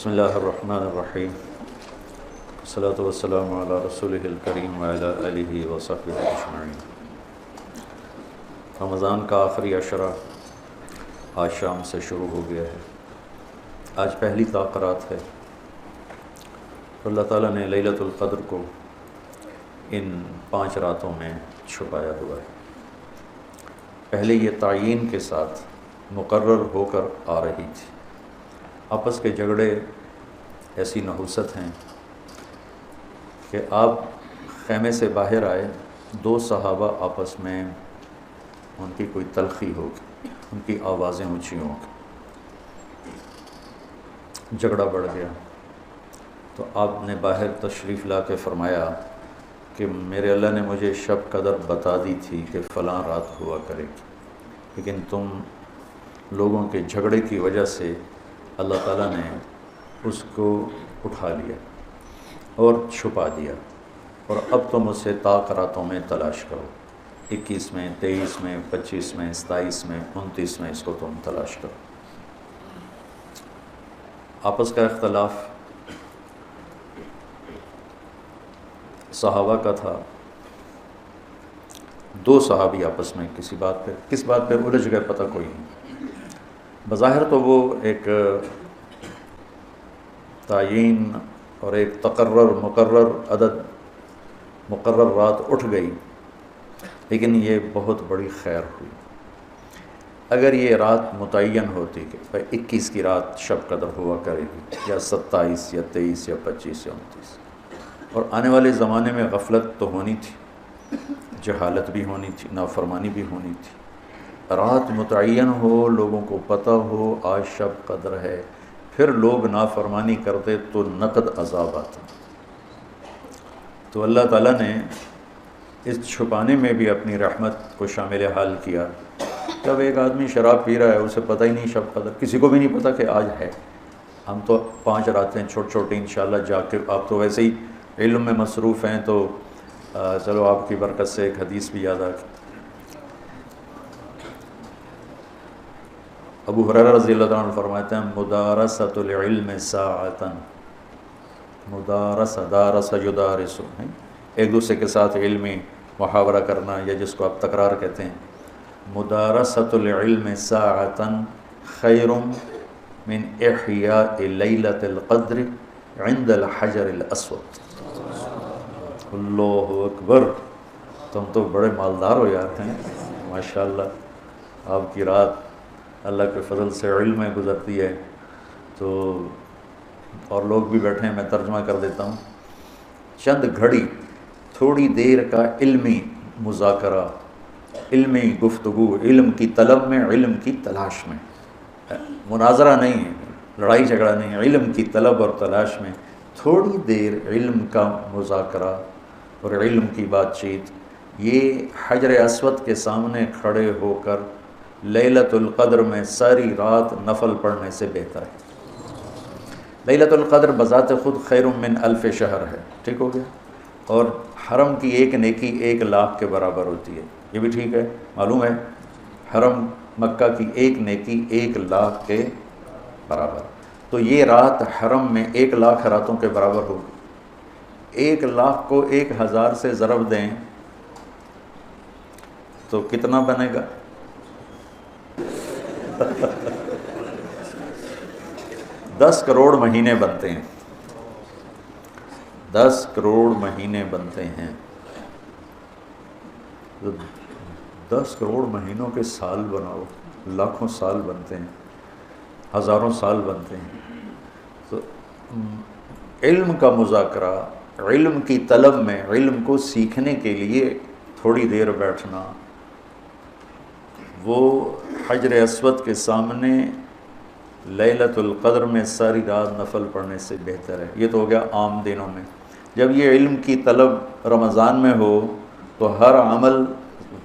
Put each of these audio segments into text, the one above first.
بسم اللہ الرحمن الرحیم والصلاة والسلام علی رسولہ الکریم وعلی آلہ وصحبہ اجمعین۔ رمضان کا آخری عشرہ آج شام سے شروع ہو گیا ہے۔ آج پہلی تاقرات ہے۔ اللہ تعالیٰ نے لیلۃ القدر کو ان 5 راتوں میں چھپایا ہوا ہے۔ پہلے یہ تعیین کے ساتھ مقرر ہو کر آ رہی تھی۔ آپس کے جھگڑے ایسی نحوست ہیں کہ آپ خیمے سے باہر آئے، 2 صحابہ آپس میں ان کی کوئی تلخی ہوگی، ان کی آوازیں اونچی ہوں گی، جھگڑا بڑھ گیا۔ تو آپ نے باہر تشریف لا کے فرمایا کہ میرے اللہ نے مجھے شب قدر بتا دی تھی کہ فلاں رات ہوا کرے گی، لیکن تم لوگوں کے جھگڑے کی وجہ سے اللہ تعالیٰ نے اس کو اٹھا لیا اور چھپا دیا، اور اب تم اسے تاقراتوں میں تلاش کرو، 21 میں، 23 میں، 25 میں، 27 میں، 29 میں اس کو تم تلاش کرو۔ آپس کا اختلاف صحابہ کا تھا۔ 2 صحابی آپس میں کس بات پہ الجھ گئے پتہ کوئی نہیں۔ بظاہر تو وہ ایک تعیین اور ایک مقرر عدد، مقرر رات اٹھ گئی، لیکن یہ بہت بڑی خیر ہوئی۔ اگر یہ رات متعین ہوتی کہ 21 کی رات شب قدر ہوا کرے گی، یا 27 یا 23 یا 25 یا 29، اور آنے والے زمانے میں غفلت تو ہونی تھی، جہالت بھی ہونی تھی، نافرمانی بھی ہونی تھی۔ رات متعین ہو، لوگوں کو پتہ ہو آج شب قدر ہے، پھر لوگ نافرمانی کرتے تو نقد عذاب آتا۔ تو اللہ تعالیٰ نے اس چھپانے میں بھی اپنی رحمت کو شامل حال کیا۔ جب ایک آدمی شراب پی رہا ہے، اسے پتہ ہی نہیں شب قدر، کسی کو بھی نہیں پتہ کہ آج ہے۔ ہم تو 5 راتیں چھوٹی انشاءاللہ جا کے، آپ تو ویسے ہی علم میں مصروف ہیں، تو چلو آپ کی برکت سے ایک حدیث بھی یاد آ گئی۔ ابو ہریرہ رضی اللہ عنہ فرماتے ہیں مدارست العلم ساعتاً، دارس یدارس، ایک دوسرے کے ساتھ علمی محاورہ کرنا، یا جس کو آپ تکرار کہتے ہیں۔ مدارست العلم ساعتاً خیر من احیاء لیلۃ القدر عند الحجر الاسود۔ اللہ اکبر، تم تو بڑے مالدار ہو جاتے ہیں ماشاءاللہ۔ آپ کی رات اللہ کے فضل سے علم میں گزرتی ہے، تو اور لوگ بھی بیٹھے ہیں، میں ترجمہ کر دیتا ہوں۔ چند گھڑی، تھوڑی دیر کا علمی مذاکرہ، علمی گفتگو، علم کی طلب میں، علم کی تلاش میں، مناظرہ نہیں ہے، لڑائی جھگڑا نہیں ہے، علم کی طلب اور تلاش میں تھوڑی دیر علم کا مذاکرہ اور علم کی بات چیت، یہ حجر اسود کے سامنے کھڑے ہو کر لیلۃ القدر میں ساری رات نفل پڑھنے سے بہتر ہے۔ لیلۃ القدر بذات خود خیر من 1000 شہر ہے، ٹھیک ہو گیا، اور حرم کی ایک نیکی 1 لاکھ کے برابر ہوتی ہے، یہ بھی ٹھیک ہے، معلوم ہے، حرم مکہ کی ایک نیکی 1 لاکھ کے برابر، تو یہ رات حرم میں 1 لاکھ راتوں کے برابر ہوگی۔ 1 لاکھ کو 1000 سے ضرب دیں تو کتنا بنے گا؟ 10 کروڑ مہینے بنتے ہیں، 10 کروڑ مہینے بنتے ہیں، 10 کروڑ مہینوں کے سال بناؤ، لاکھوں سال بنتے ہیں، ہزاروں سال بنتے ہیں۔ تو علم کا مذاکرہ، علم کی طلب میں، علم کو سیکھنے کے لیے تھوڑی دیر بیٹھنا، وہ حجر اسود کے سامنے لیلۃ القدر میں ساری رات نفل پڑھنے سے بہتر ہے۔ یہ تو ہو گیا عام دنوں میں۔ جب یہ علم کی طلب رمضان میں ہو تو ہر عمل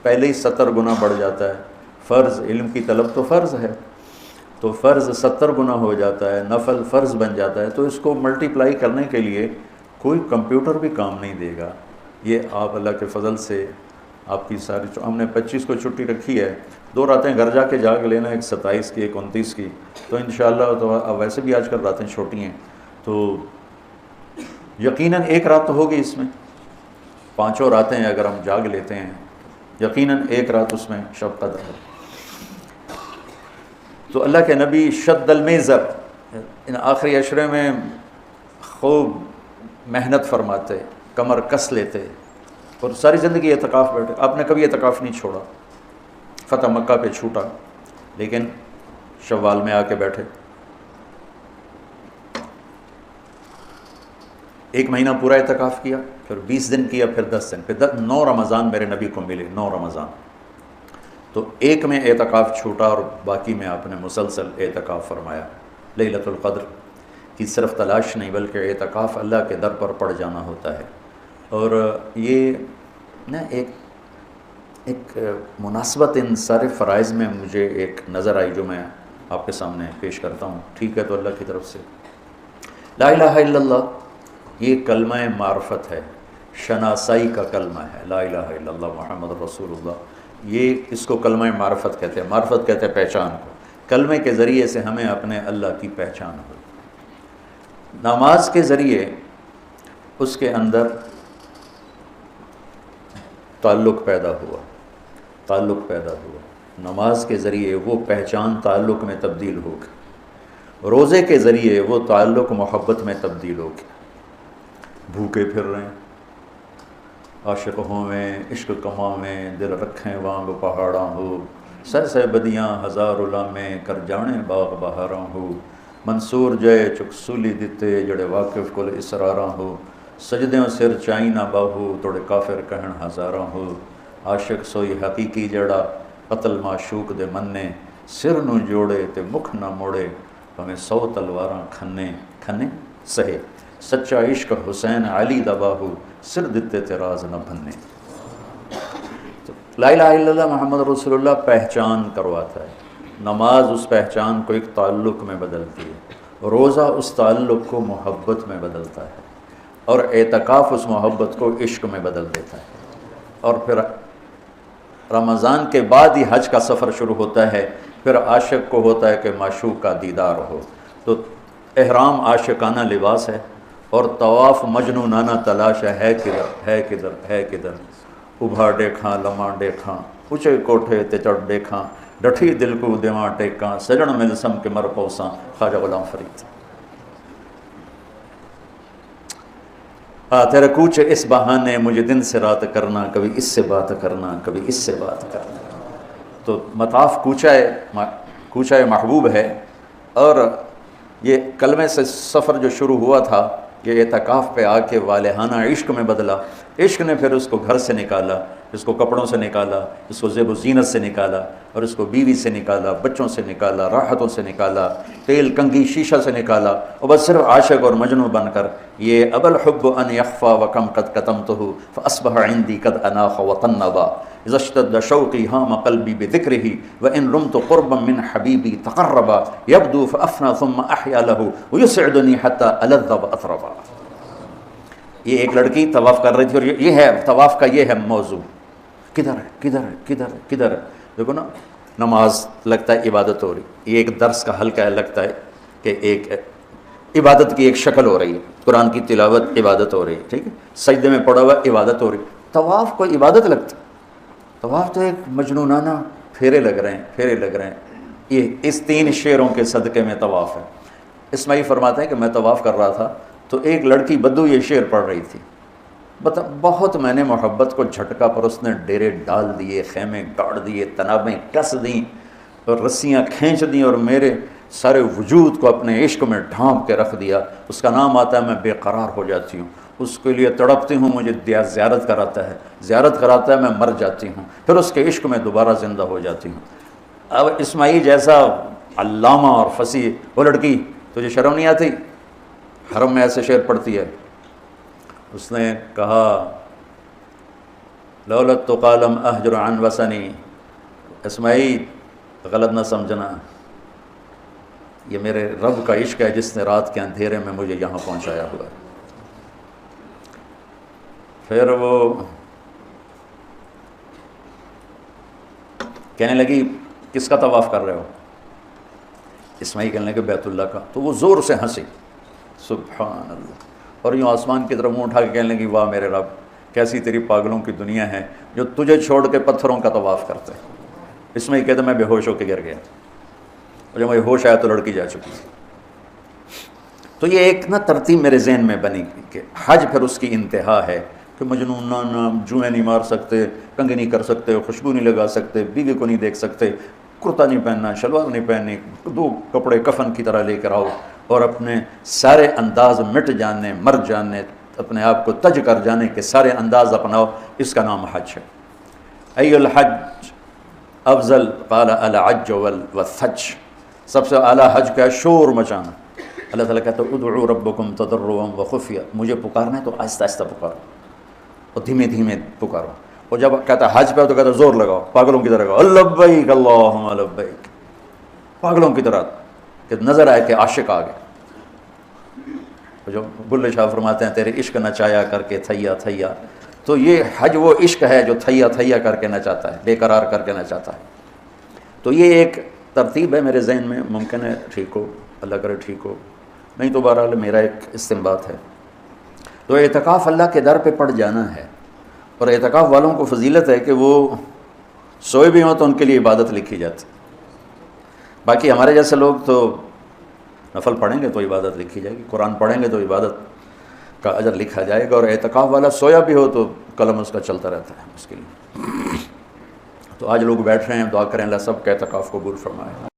پہلے ہی 70 گنا بڑھ جاتا ہے۔ فرض، علم کی طلب تو فرض ہے، تو فرض 70 گنا ہو جاتا ہے، نفل فرض بن جاتا ہے، تو اس کو ملٹیپلائی کرنے کے لیے کوئی کمپیوٹر بھی کام نہیں دے گا۔ یہ آپ اللہ کے فضل سے آپ کی ساری ہم نے 25 کو چھٹی رکھی ہے، 2 راتیں گھر جا کے جاگ لینا، ایک 27 کی ایک 29 کی، تو انشاءاللہ تو ویسے بھی آج کل راتیں چھوٹی ہیں، تو یقیناً ایک رات تو ہوگی اس میں، 5 راتیں اگر ہم جاگ لیتے ہیں یقیناً ایک رات اس میں شب قدر ہے۔ تو اللہ کے نبی شد المیزر ان آخری عشرے میں خوب محنت فرماتے، کمر کس لیتے، اور ساری زندگی اعتکاف بیٹھے۔ آپ نے کبھی اعتکاف نہیں چھوڑا، فتح مکہ پہ چھوٹا لیکن شوال میں آ کے بیٹھے، 1 مہینہ پورا اعتکاف کیا، پھر 20 دن کیا، پھر 10 دن، پھر 9 رمضان میرے نبی کو ملے، 9 رمضان۔ تو ایک میں اعتکاف چھوٹا اور باقی میں آپ نے مسلسل اعتکاف فرمایا۔ لیلۃ القدر کی صرف تلاش نہیں بلکہ اعتکاف اللہ کے در پر پڑ جانا ہوتا ہے۔ اور یہ نا ایک مناسبت ان سارے فرائض میں مجھے ایک نظر آئی جو میں آپ کے سامنے پیش کرتا ہوں، ٹھیک ہے؟ تو اللہ کی طرف سے لا الہ الا اللہ یہ کلمہ معرفت ہے، شناسائی کا کلمہ ہے، لا الہ الا اللہ محمد رسول اللہ، یہ اس کو کلمہ معرفت کہتے ہیں۔ معرفت کہتے ہیں پہچان کو، کلمے کے ذریعے سے ہمیں اپنے اللہ کی پہچان ہو۔ نماز کے ذریعے اس کے اندر تعلق پیدا ہوا، نماز کے ذریعے وہ پہچان تعلق میں تبدیل ہو گئی، روزے کے ذریعے وہ تعلق محبت میں تبدیل ہو گیا۔ بھوکے پھر رہے ہیں، عاشق ہوویں عشق کماویں، دل رکھیں وانگ پہاڑاں ہو، سہ بدیاں ہزار علامیں کر جانے باغ بہاراں ہو، منصور جے چک سولی دتے جڑے واقف کل اسراراں ہو، سجدیوں سر چائی نہ باہو توڑے کافر کہن ہزاراں ہو، عاشق سوئی حقیقی جڑا قتل معشوق دے مننے، سر نو جوڑے تے مکھ نہ موڑے، ہمیں 100 تلواراں کھنے سہے، سچا عشق حسین علی دا باہو، سر دتے تے راز نہ بھنے۔ لا الہ الا اللہ محمد رسول اللہ پہچان کرواتا ہے، نماز اس پہچان کو ایک تعلق میں بدلتی ہے، روزہ اس تعلق کو محبت میں بدلتا ہے، اور اعتکاف اس محبت کو عشق میں بدل دیتا ہے۔ اور پھر رمضان کے بعد ہی حج کا سفر شروع ہوتا ہے، پھر عاشق کو ہوتا ہے کہ معشوق کا دیدار ہو، تو احرام عاشقانہ لباس ہے، اور طواف مجنونانہ تلاش ہے کدھر ابھا ڈیکھاں لماں ڈیکھاں، اونچے کوٹھے تے چڑھ ڈیکھاں، ڈٹھی دل کو دیواں ٹیکاں، سجن ملسم کے مر پوساں، خواجہ غلام فرید۔ تیرا کوچ اس بہانے مجھے دن سے رات کرنا، کبھی اس سے بات کرنا، کبھی اس سے بات کرنا۔ تو مطاف کوچہ محبوب ہے، اور یہ کلمے سے سفر جو شروع ہوا تھا یہ اعتکاف پہ آ کے والہانہ عشق میں بدلا، عشق نے پھر اس کو گھر سے نکالا، اس کو کپڑوں سے نکالا، اس کو زیب و زینت سے نکالا، اور اس کو بیوی سے نکالا، بچوں سے نکالا، راحتوں سے نکالا، تیل کنگھی شیشہ سے نکالا، اور بس صرف عاشق اور مجنوں بن کر یہ ابل حب ان یخفا وکم قد کتمتہ فاصبح عندی قد اناخ وطنبا اذا اشتد شوقی ہام قلبی بذکرہ وان رمت قربا من حبیبی تقربا یبدو فافنا ثم احیا لہ ویسعدنی حتی الذ واطربا۔ یہ ایک لڑکی طواف کر رہی تھی، اور یہ ہے طواف کا یہ ہے موضوع، کدھر ہے دیکھو نا، نماز لگتا ہے عبادت ہو رہی، یہ ایک درس کا حلقہ ہے، لگتا ہے کہ ایک عبادت کی ایک شکل ہو رہی ہے، قرآن کی تلاوت عبادت ہو رہی ہے، ٹھیک ہے، سجدے میں پڑا ہوا عبادت ہو رہی، طواف کو عبادت لگتا، طواف تو ایک مجنونانہ پھیرے لگ رہے ہیں، یہ اس 3 شعروں کے صدقے میں طواف ہے۔ اسماعیل فرماتے ہیں کہ میں طواف کر رہا تھا تو ایک لڑکی بدو یہ شعر پڑھ رہی تھی، بہت میں نے محبت کو جھٹکا، پر اس نے ڈیرے ڈال دیے، خیمے گاڑ دیے، تنابیں کس دیں اور رسیاں کھینچ دیں، اور میرے سارے وجود کو اپنے عشق میں ڈھانپ کے رکھ دیا۔ اس کا نام آتا ہے میں بے قرار ہو جاتی ہوں، اس کے لیے تڑپتی ہوں، مجھے زیارت کراتا ہے میں مر جاتی ہوں، پھر اس کے عشق میں دوبارہ زندہ ہو جاتی ہوں۔ اب اسماعیل جیسا علامہ اور فصیح وہ لڑکی، تجھے شرم نہیں آتی؟ حرم میں ایسے شعر پڑھتی ہے۔ اس نے کہا لولت تو قالم احجر عن وسنی، اسماعیل غلط نہ سمجھنا، یہ میرے رب کا عشق ہے جس نے رات کے اندھیرے میں مجھے یہاں پہنچایا ہوا ہے۔ پھر وہ کہنے لگی کس کا طواف کر رہے ہو؟ اسماعیل کہنے لگے بیت اللہ کا. تو وہ زور سے ہنسی, سبحان اللہ, اور یوں آسمان کی طرف منہ اٹھا کے کہنے لگی واہ میرے رب, کیسی تیری پاگلوں کی دنیا ہے جو تجھے چھوڑ کے پتھروں کا طواف کرتے ہیں. اسماعیل کہتے میں بے ہوش ہو کے گر گیا, اور جب مجھے ہوش آیا تو لڑکی جا چکی تھی. تو یہ ایک ترتیب میرے ذہن میں بنی کہ حج پھر اس کی انتہا ہے کہ مجنون نہ جوئیں نہیں مار سکتے, کنگھی نہیں کر سکتے, خوشبو نہیں لگا سکتے, بیوی کو نہیں دیکھ سکتے, کرتا نہیں پہننا, شلوار نہیں پہننی, 2 کپڑے کفن کی طرح لے کر آؤ, اور اپنے سارے انداز مٹ جانے, مر جانے, اپنے آپ کو تج کر جانے کے سارے انداز اپناؤ. اس کا نام حج ہے. ای الحج افضل قال العج والثج, سب سے اعلیٰ حج کا شور مچانا. اللہ تعالیٰ کہتا ہے ادعوا ربکم تضرعا وخفیا, مجھے پکارنا ہے تو آہستہ آہستہ پکارو اور دھیمے دھیمے پکارو. اور جب کہتا ہے حج پہ تو کہتا ہے زور لگاؤ, پاگلوں کی طرح کہو لبیک اللہم لبیک, پاگلوں کی طرح کہ نظر آئے کہ عاشق آ گئے. جو بلے شاہ فرماتے ہیں تیرے عشق نچایا کر کے تھیا تھیا, تو یہ حج وہ عشق ہے جو تھیا تھیا کر کے نچاتا ہے, بے قرار کر کے نچاتا ہے. تو یہ ایک ترتیب ہے میرے ذہن میں, ممکن ہے ٹھیک ہو, اللہ کرے ٹھیک ہو, نہیں تو بہرحال میرا ایک استنباط ہے. تو اعتکاف اللہ کے در پہ پڑ جانا ہے, اور اعتکاف والوں کو فضیلت ہے کہ وہ سوئے بھی ہوں تو ان کے لیے عبادت لکھی جاتی. باقی ہمارے جیسے لوگ تو نفل پڑھیں گے تو عبادت لکھی جائے گی, قرآن پڑھیں گے تو عبادت کا اجر لکھا جائے گا, اور اعتکاف والا سویا بھی ہو تو قلم اس کا چلتا رہتا ہے اس کے لیے. تو آج لوگ بیٹھ رہے ہیں, دعا کریں اللہ سب کا اعتکاف قبول فرمائے.